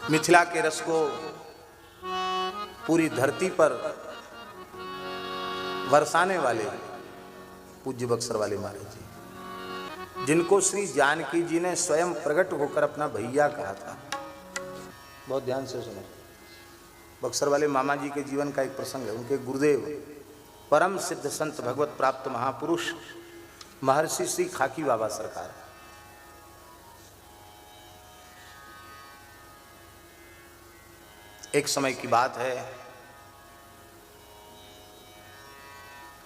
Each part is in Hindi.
मिथिला के रस को पूरी धरती पर बरसाने वाले पूज्य बक्सर वाले महाराज जी, जिनको श्री जानकी जी ने स्वयं प्रकट होकर अपना भैया कहा था। बहुत ध्यान से सुनो, बक्सर वाले मामा जी के जीवन का एक प्रसंग है। उनके गुरुदेव परम सिद्ध संत भगवत प्राप्त महापुरुष महर्षि श्री खाकी बाबा सरकार। एक समय की बात है,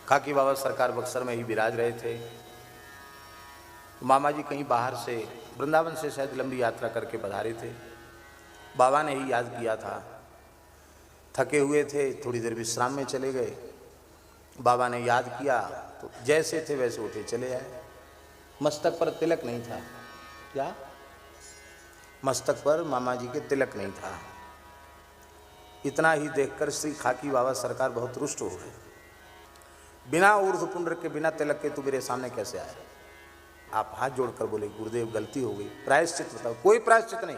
खाकी बाबा सरकार बक्सर में ही विराज रहे थे। मामा जी कहीं बाहर से वृंदावन से शायद लंबी यात्रा करके पधारे थे। बाबा ने ही याद किया था, थके हुए थे, थोड़ी देर विश्राम में चले गए। बाबा ने याद किया तो जैसे थे वैसे उठे चले आए। मस्तक पर तिलक नहीं था। क्या? मस्तक पर मामा जी के तिलक नहीं था। इतना ही देखकर श्री खाकी बाबा सरकार बहुत रुष्ट हो गए। बिना ऊर्ध्व पुंड्र के, बिना तिलक के तू मेरे सामने कैसे आए? आप हाथ जोड़कर बोले, गुरुदेव गलती हो गई, प्रायश्चित बताओ। कोई प्रायश्चित नहीं,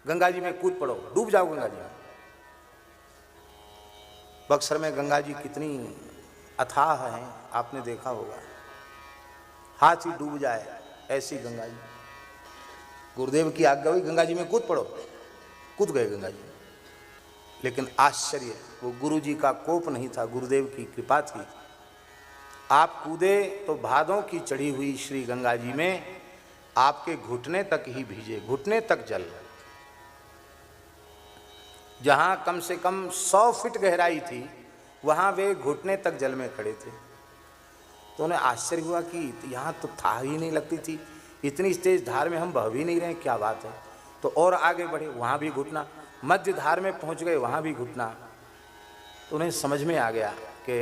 गंगा जी में कूद पड़ो, डूब जाओ गंगा जी में। बक्सर में गंगा जी कितनी अथाह हैं, आपने देखा होगा। हाथ ही डूब जाए ऐसी गंगा जी। गुरुदेव की आज्ञा हुई, गंगा जी में कूद पड़ो, कूद गए गंगा जी। लेकिन आश्चर्य, वो गुरु जी का कोप नहीं था, गुरुदेव की कृपा थी। आप कूदे तो भादों की चढ़ी हुई श्री गंगा जी में आपके घुटने तक ही भीजे, घुटने तक जल। जहां कम से कम 100 फीट गहराई थी, वहां वे घुटने तक जल में खड़े थे। तो उन्हें आश्चर्य हुआ कि यहाँ तो था ही नहीं लगती थी, इतनी तेज धार में हम बह भी नहीं रहे, क्या बात है। तो और आगे बढ़े, वहाँ भी घुटना, मध्य धार में पहुँच गए, वहाँ भी घुटना। तो उन्हें समझ में आ गया कि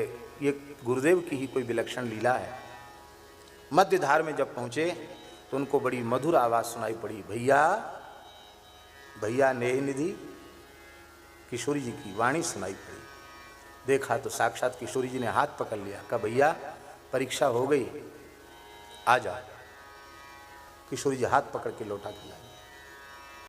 ये गुरुदेव की ही कोई विलक्षण लीला है। मध्य धार में जब पहुँचे तो उनको बड़ी मधुर आवाज़ सुनाई पड़ी, भैया भैया नेह निधि। किशोरी जी की वाणी सुनाई पड़ी। देखा तो साक्षात किशोरी जी ने हाथ पकड़ लिया, कहा भैया परीक्षा हो गई, आ जाओ। किशोरी जी हाथ पकड़ के लौटा के लाए।